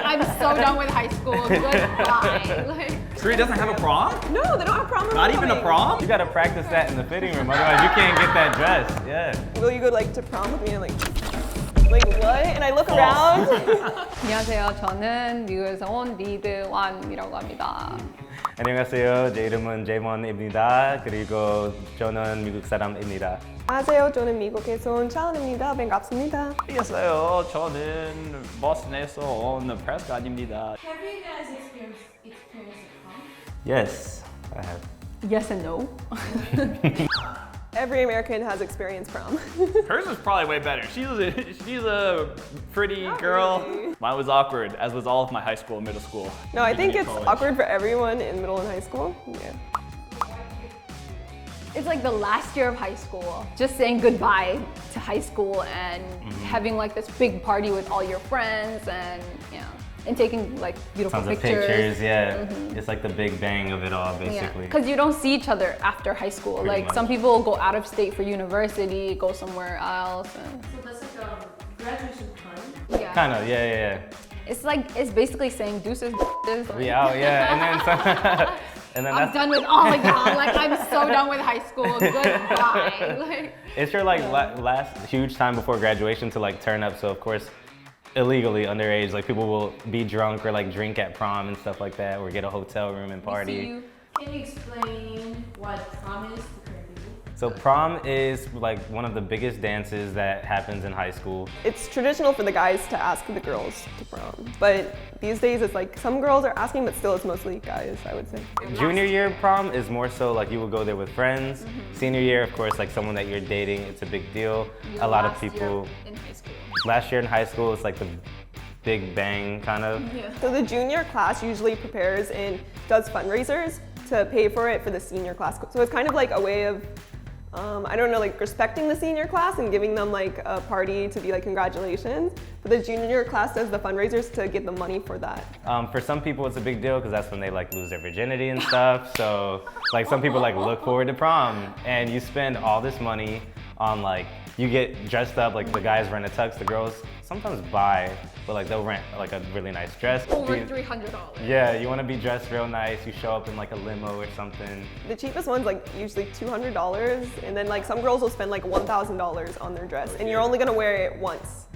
I'm so done with high school. Goodbye. Like, Korea doesn't have a prom? No, they don't have prom. Not even a prom? You gotta practice that in the fitting room, otherwise you can't get that dress. Yeah. Will you go like to prom with me and like what? And I look around. 안녕하세요. 저는 미국에서 온 리드완이라고 합니다. 안녕하세요. 제 이름은 제먼입니다. 그리고 저는 미국 사람입니다. 안녕하세요. 저는 미국에서 온 차은입니다. 반갑습니다. 안녕하세요. 저는 버스턴에서 온 프레스캇입니다. Have you guys experienced prom? Yes, I have. Yes and no. Every American has experienced prom. Hers is probably way better. She's a pretty girl. Really. Mine was awkward, as was all of my high school and middle school. No, I think it's College. awkward for everyone in middle and high school. Yeah. It's like the last year of high school. Just saying goodbye to high school and having like this big party with all your friends and and taking like beautiful Tons of pictures, yeah. It's like the big bang of it all, basically. Because you don't see each other after high school. Pretty like much. some people go out of state for university, go somewhere else. And, So that's like a graduation prom. yeah. Kind of, yeah. It's basically saying deuces. We out, yeah. And then, and then I'm done with all of y'all. Like I'm so done with high school. Goodbye. Like, it's your like last huge time before graduation to like turn up. So of course, illegally underage, like people will be drunk or like drink at prom and stuff like that, or get a hotel room and see party. you. Can you explain what prom is to Korean people? So prom is like one of the biggest dances that happens in high school. It's traditional for the guys to ask the girls to prom. But these days it's like some girls are asking, but still it's mostly guys, I would say. Junior year prom is more so like you will go there with friends. Senior year, of course, like someone that you're dating, it's a big deal. Your A lot of last year people. in high school. Last year in high school, it's like the big bang kind of. So the junior class usually prepares and does fundraisers to pay for it for the senior class. So it's kind of like a way of, I don't know, like respecting the senior class and giving them like a party to be like congratulations. But the junior class does the fundraisers to get the money for that. For some people, it's a big deal because that's when they like lose their virginity and stuff. So like some people like look forward to prom, and you spend all this money on like, you get dressed up, like the guys rent a tux, the girls sometimes buy, but like they'll rent like a really nice dress. Over $300. Yeah, you want to be dressed real nice. You show up in like a limo or something. The cheapest one's like usually $200, and then like some girls will spend like $1,000 on their dress, and you're only gonna wear it once.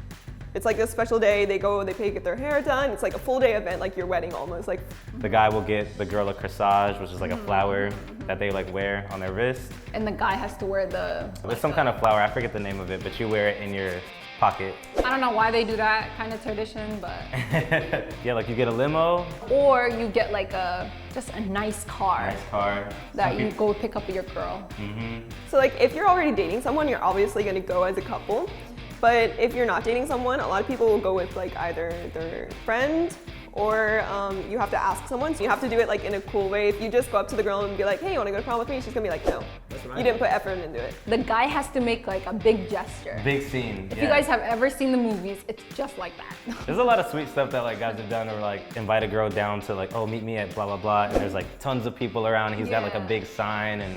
It's like a special day, they get their hair done. It's like a full day event, like your wedding almost. Like The guy will get the girl a corsage, which is like a flower that they like wear on their wrist. And the guy has to wear the. There's some kind of flower, I forget the name of it, but you wear it in your pocket. I don't know why they do that kind of tradition, but. Yeah, like you get a limo, Or you get like just a nice car nice car. that Some you people- go pick up your girl. So like if you're already dating someone, you're obviously gonna go as a couple. But if you're not dating someone, a lot of people will go with like either their friend or you have to ask someone. So you have to do it like in a cool way. If you just go up to the girl and be like, hey, you wanna go to prom with me? She's gonna be like, no. You didn't put effort into it. The guy has to make like a big gesture. Big scene. If you guys have ever seen the movies, it's just like that. There's a lot of sweet stuff that like guys have done, or like invite a girl down to like, oh, meet me at blah blah blah, and there's like tons of people around. He's got like a Yeah. big sign and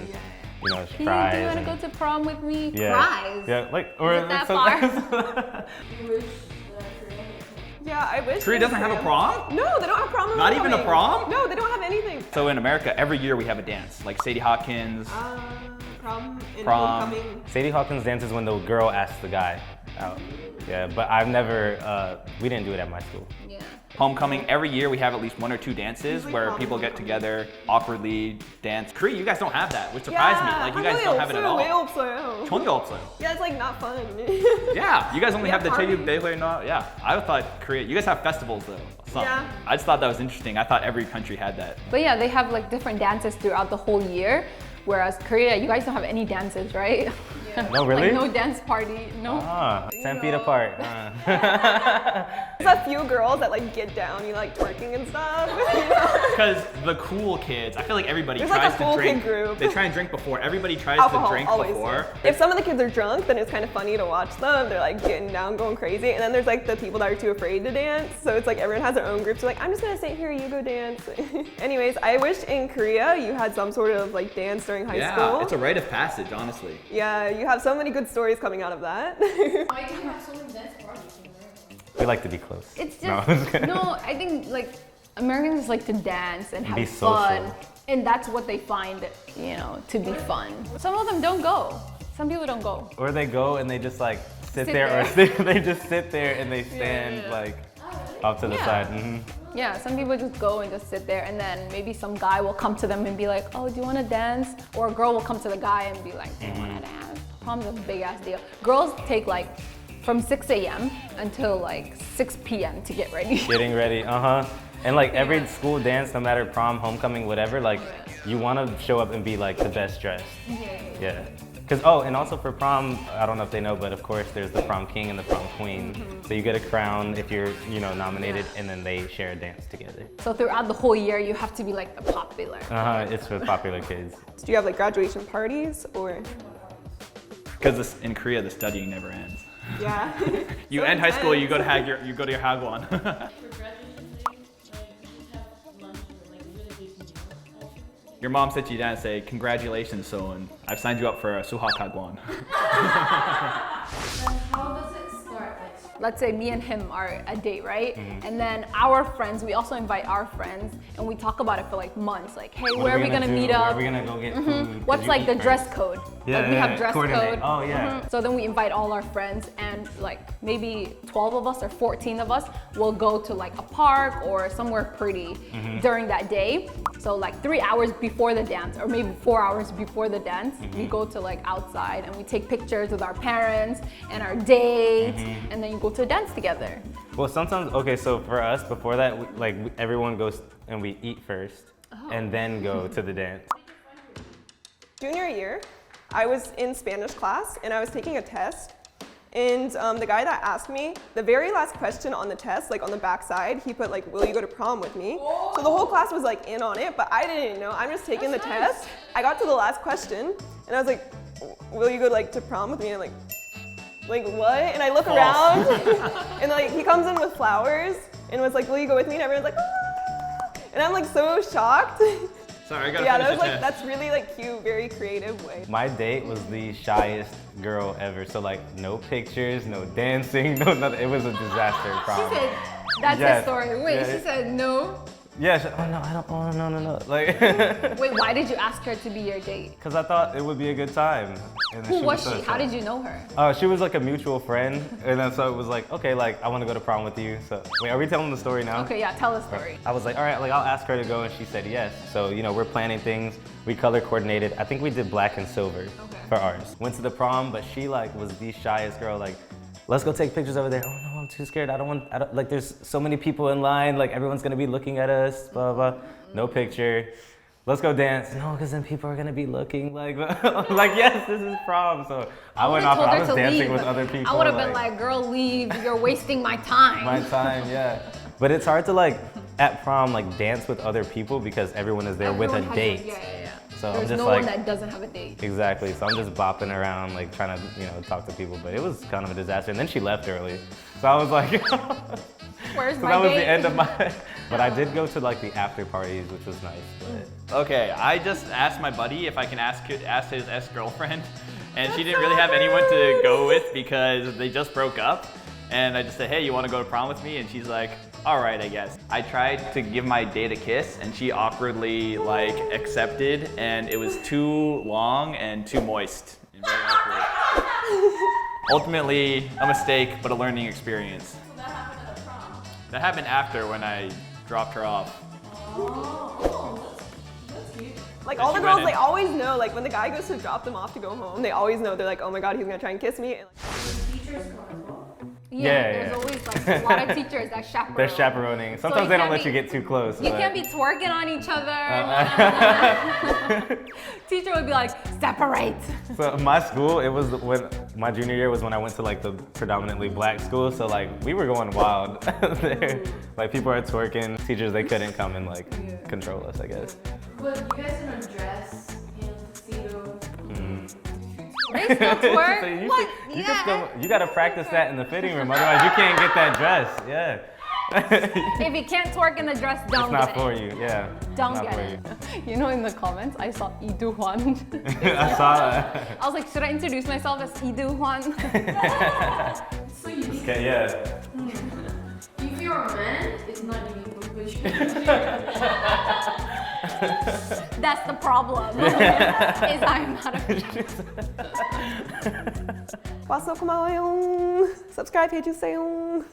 you know, Hey, fries. do you want to and- go to prom with me? Yeah. Fries. Yeah, like or Is it that so- far? You wish Korea had a prom. Yeah, I wish. Korea doesn't have a prom? No, they don't have prom. Not even a homecoming. prom? No, they don't have anything. So in America, every year we have a dance, like Sadie Hawkins. Prom and Prom. homecoming. Sadie Hawkins dances when the girl asks the guy out. Yeah, but I've never, we didn't do it at my school. Yeah. Homecoming, every year we have at least 1 or 2 dances Usually where prom people and get homecoming. together, awkwardly dance. Korea, you guys don't have that, which surprised me. Like you guys don't have it at all. 왜 없어요? 전혀 없어요. Yeah, it's like not fun. Yeah, you guys only We have the have 체육대회. No, yeah. I thought Korea, you guys have festivals though. Some. Yeah. I just thought that was interesting. I thought every country had that. But yeah, they have like different dances throughout the whole year. Whereas Korea, you guys don't have any dances, right? No, really? Like no dance party, no. Ah, 10 feet apart. There's a few girls that like get down, you like twerking and stuff. You know? Because the cool kids, I feel like everybody There's like tries a to cool drink. kid group. They try and drink before. Everybody tries Alcohol, to drink always. before. If some of the kids are drunk, then it's kind of funny to watch them. They're like getting down, going crazy. And then there's like the people that are too afraid to dance. So it's like everyone has their own groups. So like, I'm just gonna sit here, you go dance. Anyways, I wish in Korea you had some sort of like dance during high school. Yeah, it's a rite of passage, honestly. Yeah, you have so many good stories coming out of that. Why do you have so many dance parties in America? We like to be close. It's just, No, I'm just kidding. no, I think like Americans like to dance and have Be fun. social. And that's what they find, you know, to be fun. Some of them don't go. Some people don't go. Or they go and they just like sit Sit there, there. or they just sit there and they stand yeah. like off to the Yeah. side. Yeah, some people just go and just sit there, and then maybe some guy will come to them and be like, oh, do you want to dance? Or a girl will come to the guy and be like, do you want to dance? Prom's a big ass deal. Girls take like from 6 a.m. until like 6 p.m. to get ready. Getting ready, And like every school dance, no matter prom, homecoming, whatever, like you want to show up and be like the best dressed. Yeah. Because, oh, and also for prom, I don't know if they know, but of course there's the prom king and the prom queen. So you get a crown if you're, you know, nominated, and then they share a dance together. So throughout the whole year, you have to be like the popular. It's for popular kids. Do you have like graduation parties or? Because in Korea, the studying never ends. Yeah. You So end high school, you go to intense. you go to your hagwon. For graduation day, like you have lunch or like you really do something. Your mom sits you down and say, "Congratulations, Sohn. I've signed you up for a suhak hagwon." How does it start? Like, Let's say me and him are a date, right? And then our friends, we also invite our friends, and we talk about it for like months. Like, hey, where are we gonna meet up? Where are we gonna go get food? 'Cause What's you like eat the first. dress code? Yeah, Like we yeah, have dress coordinate. code. Oh, yeah. So then we invite all our friends, and like maybe 12 of us or 14 of us will go to like a park or somewhere pretty during that day. So like 3 hours before the dance, or maybe 4 hours before the dance, we go to like outside and we take pictures with our parents and our dates, and then you go to a dance together. Well, sometimes, okay, so for us, before that, everyone goes and we eat first, and then go to the dance. Junior year, I was in Spanish class and I was taking a test. And the guy that asked me, the very last question on the test, like on the back side, he put like, will you go to prom with me? So the whole class was like in on it, but I didn't know. I'm just taking the test. I got to the last question and I was like, will you go like to prom with me? And I'm like what? And I look around and like he comes in with flowers and was like, will you go with me? And everyone's like, ah! And I'm like so shocked. Sorry, I gotta Yeah, finish that was the like, test. that's really like cute, very creative way. My date was the shyest girl ever, so like no pictures, no dancing, no nothing. It was a disaster She prom. said, that's Yes. the story. Wait, Yeah. she said no. Yeah, oh no, I don't, oh no. Like, Wait, why did you ask her to be your date? because I thought it would be a good time. And then Who was so she? How shy. did you know her? She was like a mutual friend, and then so it was like, okay, like I want to go to prom with you. So wait, are we telling the story now? Okay, yeah, tell the story. I was like, all right, like I'll ask her to go, and she said yes. So you know, we're planning things. We color coordinated. I think we did black and silver for ours. Went to the prom, but she like was the shyest girl. Like, let's go take pictures over there. Oh no, I'm too scared. I don't like. There's so many people in line. Like everyone's gonna be looking at us. Blah blah. No picture. Let's go dance. No, because then people are gonna be looking like, like yes, this is prom. So I went off. told I her was to dancing leave. with other people. I would have been like, girl, leave. You're wasting my time. my time, yeah. But it's hard to like at prom like dance with other people because everyone is there with a Everyone has date. Yeah. So I'm There's just no like one that doesn't have a date. exactly. So I'm just bopping around like trying to talk to people. But it was kind of a disaster. And then she left early. So I was like. Where's So my that was date? the end of my. But I did go to like the after parties, which was nice. But Okay, I just asked my buddy if I can ask his ex-girlfriend, and she didn't really have anyone to go with because they just broke up. And I just said, hey, you want to go to prom with me? And she's like, all right, I guess. I tried to give my date a kiss, and she awkwardly like accepted, and it was too long and too moist and very awkward. Ultimately, a mistake, but a learning experience. so that happened at the prom. That happened after when I dropped her off. Oh, that's cute. Like And all the she girls, went they in. always know, like when the guy goes to drop them off to go home, they always know, they're like, oh my God, he's gonna try and kiss me. And, like, Teachers come as well. Yeah, Yeah. there's always like a lot of teachers that chaperone. they're chaperoning. Sometimes you they don't can't let you be- get too close. You but- can't be twerking on each other. Teacher would be like, separate. So my school, it was when my junior year was when I went to like the predominantly black school. So like we were going wild there. Like people are twerking. Teachers, they couldn't come and like control us, I guess. But you guys didn't dress in tuxedo. They still twerk? So you What? should- you can still- you gotta practice that in the fitting room, otherwise you can't get that dress. Yeah. If you can't twerk in the dress, don't It's not get for it. you. Yeah. Don't Not get for it. You know, in the comments, I saw Idu Hwan. You. I saw that. I was like, should I introduce myself as Idu Hwan? So you need Okay, yeah. you're a man, it's not uniform, but That's the problem. Is I'm not a 와서 고마워요. Subscribe 해주세요.